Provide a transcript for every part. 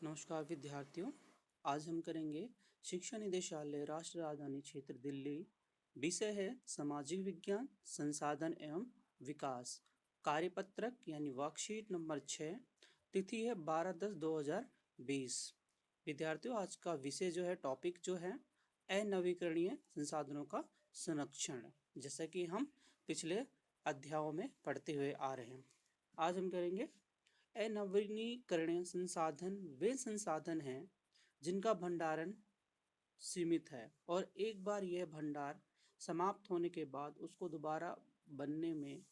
नमस्कार विद्यार्थियों। आज हम करेंगे शिक्षा निदेशालय राष्ट्र राजधानी क्षेत्र दिल्ली। विषय है सामाजिक विज्ञान संसाधन एवं विकास, कार्यपत्रक यानी वर्कशीट नंबर 6। तिथि है 12/10/2020। विद्यार्थियों, आज का विषय जो है, टॉपिक जो है अनवीकरणीय संसाधनों का संरक्षण, जैसा कि हम पिछले अध्यायों में पढ़ते हुए आ रहे हैं। आज हम करेंगे अनवीनीकरणीय संसाधन वे संसाधन हैं जिनका भंडारण सीमित है और एक बार यह भंडार समाप्त होने के बाद उसको दोबारा बनने में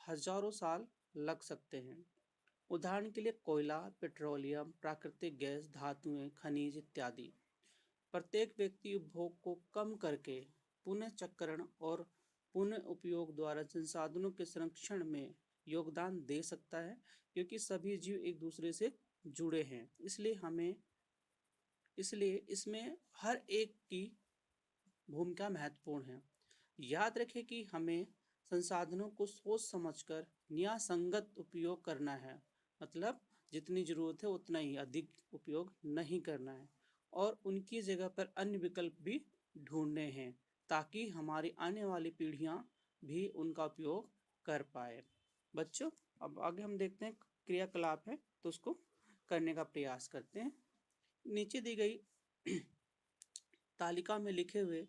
हजारों साल लग सकते हैं। उदाहरण के लिए कोयला, पेट्रोलियम, प्राकृतिक गैस, धातुएं, खनिज इत्यादि। प्रत्येक व्यक्ति उपभोग को कम करके पुनः चक्रण और पुनः उपयोग द्वारा संसाधनों के संरक्षण में योगदान दे सकता है, क्योंकि सभी जीव एक दूसरे से जुड़े हैं। इसलिए इसमें हर एक की भूमिका महत्वपूर्ण है। याद रखें कि हमें संसाधनों को सोच समझकर न्यायसंगत उपयोग करना है, मतलब जितनी जरूरत है उतना ही, अधिक उपयोग नहीं करना है और उनकी जगह पर अन्य विकल्प भी ढूंढने हैं ताकि हमारी आने वाली पीढ़ियां भी उनका उपयोग कर पाए। बच्चों, अब आगे हम देखते हैं क्रियाकलाप है, तो उसको करने का प्रयास करते हैं। नीचे दी गई तालिका में लिखे हुए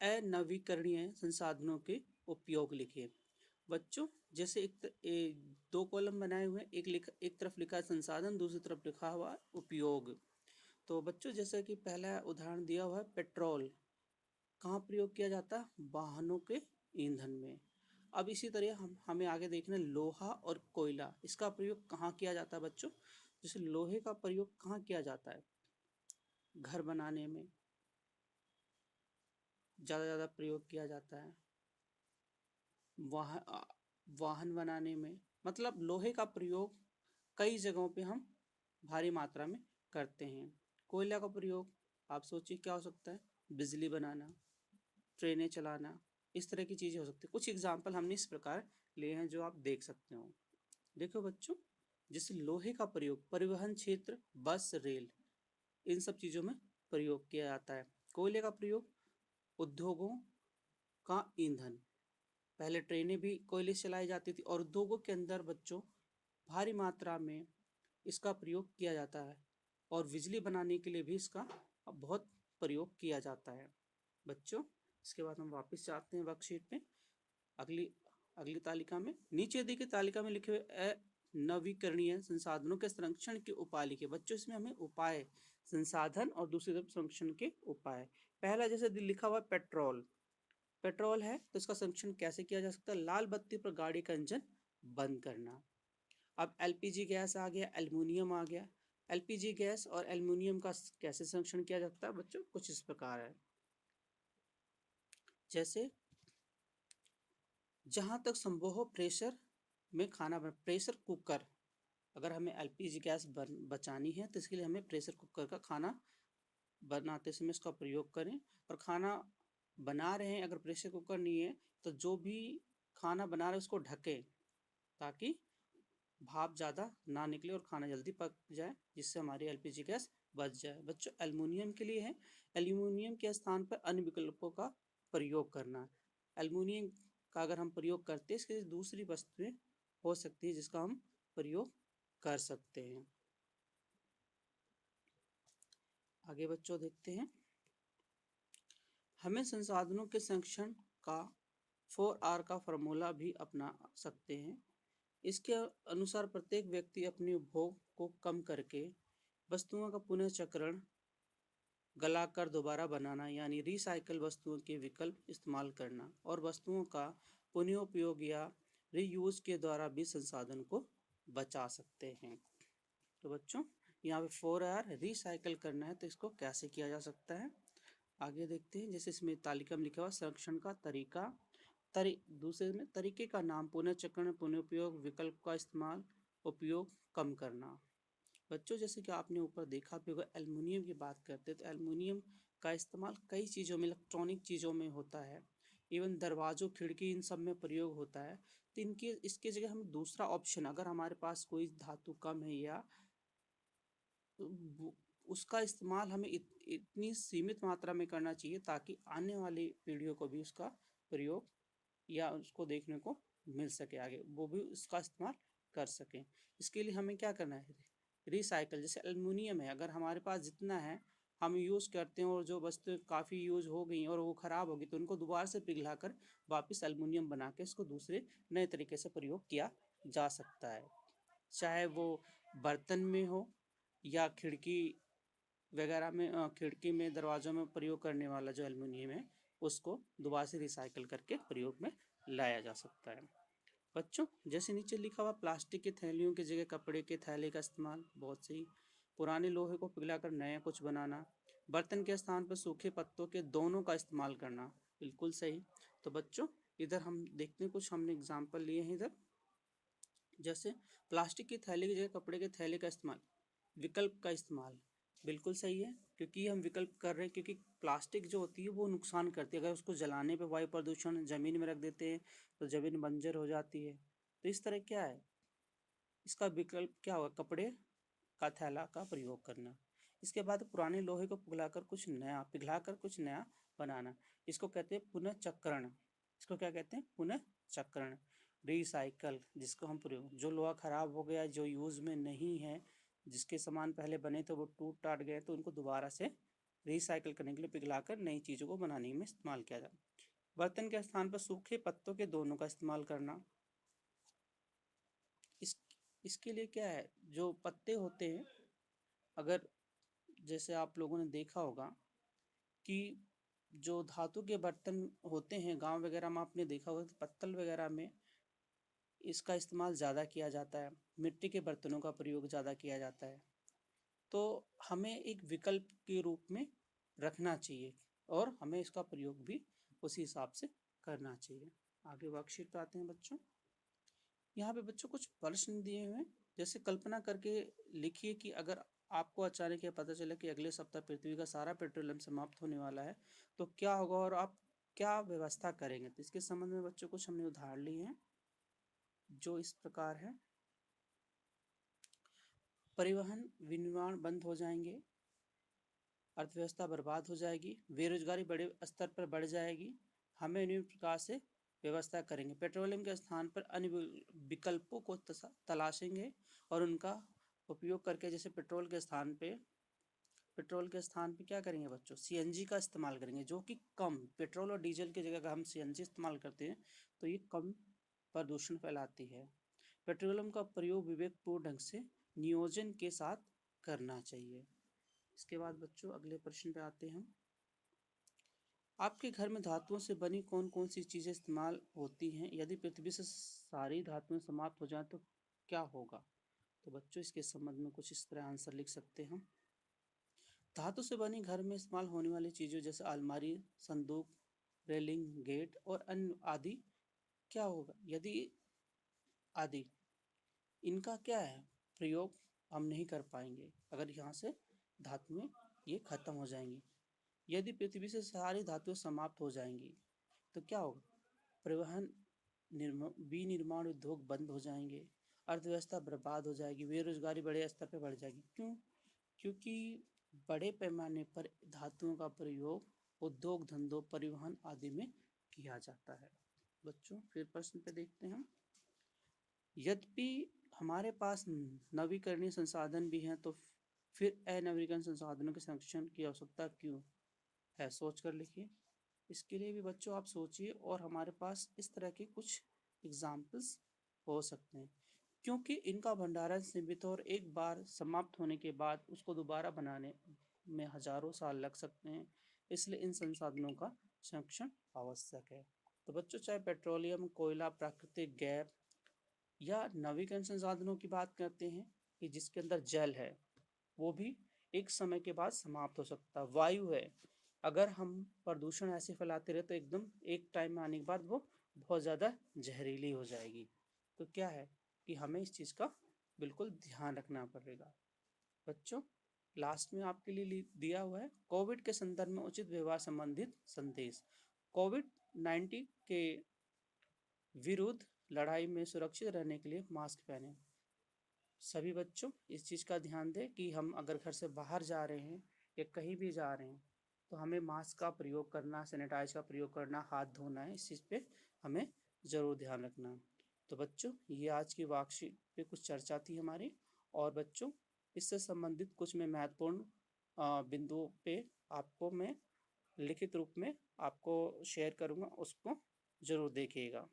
अनवीकरणीय संसाधनों के उपयोग लिखिए। बच्चों, जैसे दो कॉलम बनाए हुए हैं, एक तरफ लिखा है संसाधन, दूसरी तरफ लिखा हुआ है उपयोग। तो बच्चों, जैसे कि पहला उदाहरण दिया हुआ है पेट्रोल, कहाँ प्रयोग किया जाता है? वाहनों के ईंधन में। अब इसी तरह हमें आगे देखना है लोहा और कोयला, इसका प्रयोग कहाँ किया जाता है बच्चों? जैसे लोहे का प्रयोग कहाँ किया जाता है? घर बनाने में ज़्यादा प्रयोग किया जाता है, वाहन बनाने में, मतलब लोहे का प्रयोग कई जगहों पे हम भारी मात्रा में करते हैं। कोयला का प्रयोग आप सोचिए क्या हो सकता है? बिजली बनाना, ट्रेनें चलाना, इस तरह की चीज़ें हो सकती है। कुछ एग्जाम्पल हमने इस प्रकार लिए हैं जो आप देख सकते हो। देखो बच्चों, जैसे लोहे का प्रयोग परिवहन क्षेत्र, बस, रेल, इन सब चीज़ों में प्रयोग किया जाता है। कोयले का प्रयोग उद्योगों का ईंधन, पहले ट्रेनें भी कोयले से चलाई जाती थी और उद्योगों के अंदर बच्चों भारी मात्रा में इसका प्रयोग किया जाता है और बिजली बनाने के लिए भी इसका बहुत प्रयोग किया जाता है। बच्चों, इसके बाद हम वापस जाते हैं वर्कशीट में। अगली अगली तालिका में नीचे दी गई तालिका में लिखे हुए नवीकरणीय संसाधनों के संरक्षण के उपाय लिखे। बच्चों, इसमें हमें उपाय, संसाधन और दूसरी तरफ संरक्षण के उपाय। पहला जैसे लिखा हुआ पेट्रोल है, तो इसका संरक्षण कैसे किया जा सकता है? लाल बत्ती पर गाड़ी का इंजन बंद करना। अब एलपीजी गैस आ गया, एल्युमिनियम आ गया। एलपीजी गैस और एल्युमिनियम का कैसे संरक्षण किया जाता है बच्चों? कुछ इस प्रकार है। जैसे जहाँ तक संभव हो प्रेशर में खाना प्रेशर कुकर, अगर हमें एलपीजी गैस बचानी है तो इसके लिए हमें प्रेशर कुकर का खाना बनाते समय इसका प्रयोग करें। और खाना बना रहे हैं, अगर प्रेशर कुकर नहीं है तो जो भी खाना बना रहे हैं उसको ढकें ताकि भाप ज़्यादा ना निकले और खाना जल्दी पक जाए, जिससे हमारी एलपीजी गैस बच जाए। बच्चों, एल्युमिनियम के लिए है, एल्युमिनियम के स्थान पर अन्य विकल्पों का प्रयोग करना। एल्युमिनियम का अगर हम प्रयोग करते हैं, इसके दूसरी वस्तुएं हो सकती है जिसका हम प्रयोग कर सकते हैं। आगे बच्चों देखते हैं, हमें संसाधनों के संरक्षण का 4R का फॉर्मूला भी अपना सकते हैं। इसके अनुसार प्रत्येक व्यक्ति अपने उपभोग को कम करके वस्तुओं का पुनः चक्रण, गलाकर दोबारा बनाना यानी रिसाइकल वस्तुओं के विकल्प इस्तेमाल करना और वस्तुओं का पुनः उपयोग या रीयूज के द्वारा भी संसाधन को बचा सकते हैं। तो बच्चों, यहाँ पे 4R रिसाइकल करना है, तो इसको कैसे किया जा सकता है आगे देखते हैं। जैसे इसमें तालिका में लिखा हुआ संरक्षण का तरीका, दूसरे में तरीके का नाम, पुनः चक्रण, पुनः उपयोग, विकल्प का इस्तेमाल, उपयोग कम करना। बच्चों, जैसे कि आपने ऊपर देखा भी होगा, एल्युमिनियम की बात करते हैं तो एल्युमिनियम का इस्तेमाल कई चीज़ों में, इलेक्ट्रॉनिक चीज़ों में होता है, इवन दरवाजों, खिड़की, इन सब में प्रयोग होता है। तो इसके जगह हम दूसरा ऑप्शन, अगर हमारे पास कोई धातु कम है या उसका इस्तेमाल हमें इतनी सीमित मात्रा में करना चाहिए ताकि आने वाली पीढ़ियों को भी उसका प्रयोग या उसको देखने को मिल सके, आगे वो भी उसका इस्तेमाल कर सकें। इसके लिए हमें क्या करना है, रिसाइकल। जैसे एल्युमिनियम है, अगर हमारे पास जितना है हम यूज़ करते हैं और जो वस्तुएं काफ़ी यूज़ हो गई और वो ख़राब हो गई तो उनको दोबारा से पिघलाकर वापस एल्युमिनियम बना के इसको दूसरे नए तरीके से प्रयोग किया जा सकता है। चाहे वो बर्तन में हो या खिड़की वगैरह में, खिड़की में दरवाज़ों में प्रयोग करने वाला जो एल्युमिनियम है उसको दोबारा से रिसाइकल करके प्रयोग में लाया जा सकता है। बच्चों, जैसे नीचे लिखा हुआ प्लास्टिक की थैलियों की जगह कपड़े के थैले का इस्तेमाल, बहुत सही। पुराने लोहे को पिघलाकर नया कुछ बनाना, बर्तन के स्थान पर सूखे पत्तों के दोनों का इस्तेमाल करना, बिल्कुल सही। तो बच्चों इधर हम देखते हैं, कुछ हमने एग्जाम्पल लिए हैं इधर। जैसे प्लास्टिक की थैली की जगह कपड़े के थैले का इस्तेमाल, विकल्प का इस्तेमाल, बिल्कुल सही है, क्योंकि हम विकल्प कर रहे हैं, क्योंकि प्लास्टिक जो होती है वो नुकसान करती है। अगर उसको जलाने पे वायु प्रदूषण, ज़मीन में रख देते हैं तो ज़मीन बंजर हो जाती है। तो इस तरह क्या है, इसका विकल्प क्या होगा, कपड़े का थैला का प्रयोग करना। इसके बाद पुराने लोहे को पिघलाकर कुछ नया बनाना, इसको कहते हैं पुनःचक्रण। इसको क्या कहते हैं, पुनःचक्रण। रिसाइकल, जिसको हम प्रयोग, जो लोहा खराब हो गया, जो यूज़ में नहीं है, जिसके सामान पहले बने थे वो टूट टाट गए, तो उनको दोबारा से रिसाइकल करने के लिए पिघलाकर नई चीज़ों को बनाने में इस्तेमाल किया जाए। बर्तन के स्थान पर सूखे पत्तों के दोनों का इस्तेमाल करना। इस इसके लिए क्या है, जो पत्ते होते हैं, अगर जैसे आप लोगों ने देखा होगा कि जो धातु के बर्तन होते हैं गांव वगैरह में, आपने देखा होगा पत्तल वगैरह में इसका इस्तेमाल ज़्यादा किया जाता है, मिट्टी के बर्तनों का प्रयोग ज़्यादा किया जाता है। तो हमें एक विकल्प के रूप में रखना चाहिए और हमें इसका प्रयोग भी उसी हिसाब से करना चाहिए। आगे वर्कशीट पे आते हैं बच्चों। यहाँ पे बच्चों कुछ प्रश्न दिए हुए हैं, जैसे कल्पना करके लिखिए कि अगर आपको अचानक यह पता चला कि अगले सप्ताह पृथ्वी का सारा पेट्रोलियम समाप्त होने वाला है तो क्या होगा और आप क्या व्यवस्था करेंगे। तो इसके संबंध में बच्चों कुछ हमने उदाहरण लिए हैं जो इस प्रकार है। परिवहन विनिर्माण बंद हो जाएंगे, अर्थव्यवस्था बर्बाद हो जाएगी, बेरोजगारी बड़े स्तर पर बढ़ जाएगी। हमें निम्न प्रकार से व्यवस्था करेंगे, पेट्रोलियम के स्थान पर अन्य विकल्पों को तलाशेंगे और उनका उपयोग करके, जैसे पेट्रोल के स्थान पे क्या करेंगे बच्चों, सीएनजी का इस्तेमाल करेंगे, जो कि कम, पेट्रोल और डीजल की जगह अगर हम सीएनजी इस्तेमाल करते हैं तो ये कम प्रदूषण फैलाती है। पेट्रोलियम का प्रयोग विवेकपूर्ण ढंग से नियोजन के साथ करना चाहिए। इसके बाद बच्चों अगले प्रश्न पे आते हैं हम। आपके घर में धातुओं से बनी कौन कौन सी चीज़ें इस्तेमाल होती हैं, यदि पृथ्वी से सारी धातुएं समाप्त हो जाएं तो क्या होगा। तो बच्चों इसके संबंध में कुछ इस तरह आंसर लिख सकते हैं हम। धातु से बनी घर में इस्तेमाल होने वाली चीज़ों जैसे अलमारी, संदूक, रेलिंग, गेट और अन्य आदि क्या होगा, यदि आदि इनका क्या है प्रयोग हम नहीं कर पाएंगे अगर यहाँ से धातुएं ये खत्म हो जाएंगी। यदि पृथ्वी से सारी धातुएं समाप्त हो जाएंगी तो क्या होगा, परिवहन, विनिर्माण उद्योग बंद हो जाएंगे, अर्थव्यवस्था बर्बाद हो जाएगी, बेरोजगारी बड़े स्तर पर बढ़ जाएगी। क्यों, क्योंकि बड़े पैमाने पर धातुओं का प्रयोग उद्योग धंधों, परिवहन आदि में किया जाता है। बच्चों फिर प्रश्न पे देखते हैं हम। यद्यपि हमारे पास नवीकरणीय संसाधन भी हैं तो फिर अनवीकरणीय संसाधनों के संरक्षण की आवश्यकता क्यों है, सोच कर लिखिए। इसके लिए भी बच्चों आप सोचिए और हमारे पास इस तरह के कुछ एग्जाम्पल्स हो सकते हैं, क्योंकि इनका भंडारण सीमित और एक बार समाप्त होने के बाद उसको दोबारा बनाने में हजारों साल लग सकते हैं, इसलिए इन संसाधनों का संरक्षण आवश्यक है। तो बच्चों चाहे पेट्रोलियम, कोयला, प्राकृतिक गैस या नवीकरण संसाधनों की बात करते हैं कि जिसके अंदर जल है, वो भी एक समय के बाद समाप्त हो सकता है। वायु है, अगर हम प्रदूषण ऐसे फैलाते रहे तो एकदम एक टाइम में आने के बाद वो बहुत ज़्यादा जहरीली हो जाएगी। तो क्या है कि हमें इस चीज़ का बिल्कुल ध्यान रखना पड़ेगा। बच्चों लास्ट में आपके लिए दिया हुआ है कोविड के संदर्भ में उचित व्यवहार संबंधित संदेश। कोविड-19 के विरुद्ध लड़ाई में सुरक्षित रहने के लिए मास्क पहने, सभी बच्चों इस चीज़ का ध्यान दें कि हम अगर घर से बाहर जा रहे हैं या कहीं भी जा रहे हैं तो हमें मास्क का प्रयोग करना, सैनिटाइज का प्रयोग करना, हाथ धोना है, इस चीज़ पे हमें ज़रूर ध्यान रखना। तो बच्चों ये आज की वर्कशीट पे कुछ चर्चा थी हमारी। और बच्चों इससे संबंधित कुछ मैं महत्वपूर्ण बिंदुओं पे आपको मैं लिखित रूप में आपको शेयर करूँगा, उसको ज़रूर देखिएगा।